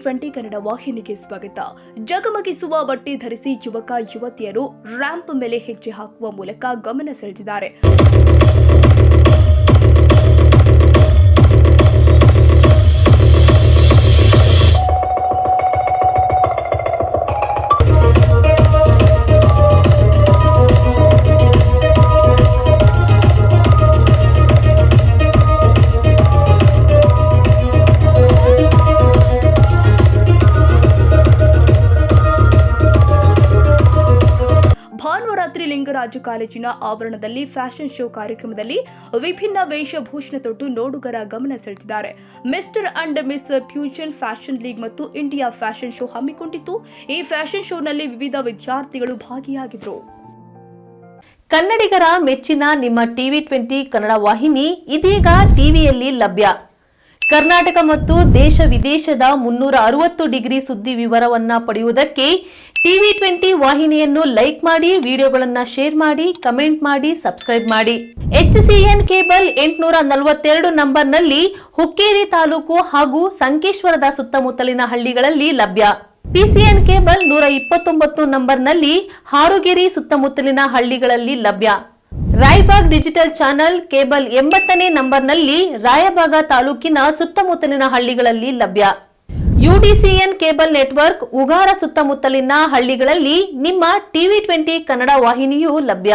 ಟಿವಿ20 ಕನ್ನಡ ವಾಹಿನಿಗೆ ಸ್ವಾಗತ. ಜಗಮಗಿಸುವ ಬಟ್ಟೆ ಧರಿಸಿ ಯುವಕ ಯುವತಿಯರು ರ್ಯಾಂಪ್ ಮೇಲೆ ಹೆಜ್ಜೆ ಹಾಕುವ ಮೂಲಕ ಗಮನ ಸೆಳೆದಿದ್ದಾರೆ. ಭಾನುವಾರಾತ್ರಿ ಲಿಂಗರಾಜು ಕಾಲೇಜಿನ ಆವರಣದಲ್ಲಿ ಫ್ಯಾಷನ್ ಶೋ ಕಾರ್ಯಕ್ರಮದಲ್ಲಿ ವಿಭಿನ್ನ ವೇಷಭೂಷಣ ತೊಟ್ಟು ನೋಡುಗರ ಗಮನ ಸೆಳೆದಿದ್ದಾರೆ. Mister and miss fusion fashion league ಮತ್ತು ಇಂಡಿಯಾ ಫ್ಯಾಷನ್ ಶೋ ಹಮ್ಮಿಕೊಂಡಿತ್ತು. ಈ ಫ್ಯಾಷನ್ ಶೋನಲ್ಲಿ ವಿವಿಧ ವಿದ್ಯಾರ್ಥಿಗಳು ಭಾಗಿಯಾಗಿದ್ದರು. ಕನ್ನಡಿಗರ ಮೆಚ್ಚಿನ ನಿಮ್ಮ ಟಿವಿ20 ಕನ್ನಡ ವಾಹಿನಿ ಇದೀಗ ಟಿವಿಯಲ್ಲಿ ಲಭ್ಯ. ಕರ್ನಾಟಕ ಮತ್ತು ದೇಶ ವಿದೇಶದ 360 ಡಿಗ್ರಿ ಸುದ್ದಿ ವಿವರವನ್ನ ಪಡೆಯುವುದಕ್ಕೆ ಟಿವಿ20 ವಾಹಿನಿಯನ್ನು ಲೈಕ್ ಮಾಡಿ, ವಿಡಿಯೋಗಳನ್ನು ಶೇರ್ ಮಾಡಿ, ಕಮೆಂಟ್ ಮಾಡಿ, ಸಬ್ಸ್ಕ್ರೈಬ್ ಮಾಡಿ. HCN ಕೇಬಲ್ 842 ನಂಬರ್ನಲ್ಲಿ ಹುಕ್ಕೇರಿ ತಾಲೂಕು ಹಾಗೂ ಸಂಕೇಶ್ವರದ ಸುತ್ತಮುತ್ತಲಿನ ಹಳ್ಳಿಗಳಲ್ಲಿ ಲಭ್ಯ. PCN ಕೇಬಲ್ 129 ನಂಬರ್ನಲ್ಲಿ ಹಾರುಗೆರೆ ಸುತ್ತಮುತ್ತಲಿನ ಹಳ್ಳಿಗಳಲ್ಲಿ ಲಭ್ಯ. ರಾಯಬಾಗ್ ಡಿಜಿಟಲ್ ಚಾನೆಲ್ ಕೇಬಲ್ 80ನೇ ನಂಬರ್ನಲ್ಲಿ ರಾಯಬಾಗ ತಾಲೂಕಿನ ಸುತ್ತಮುತ್ತಲಿನ ಹಳ್ಳಿಗಳಲ್ಲಿ ಲಭ್ಯ. UDCN ಕೇಬಲ್ ನೆಟ್ವರ್ಕ್ ಉಗಾರ ಸುತ್ತಮುತ್ತಲಿನ ಹಳ್ಳಿಗಳಲ್ಲಿ ನಿಮ್ಮ ಟಿವಿ20 ಕನ್ನಡ ವಾಹಿನಿಯೂ ಲಭ್ಯ.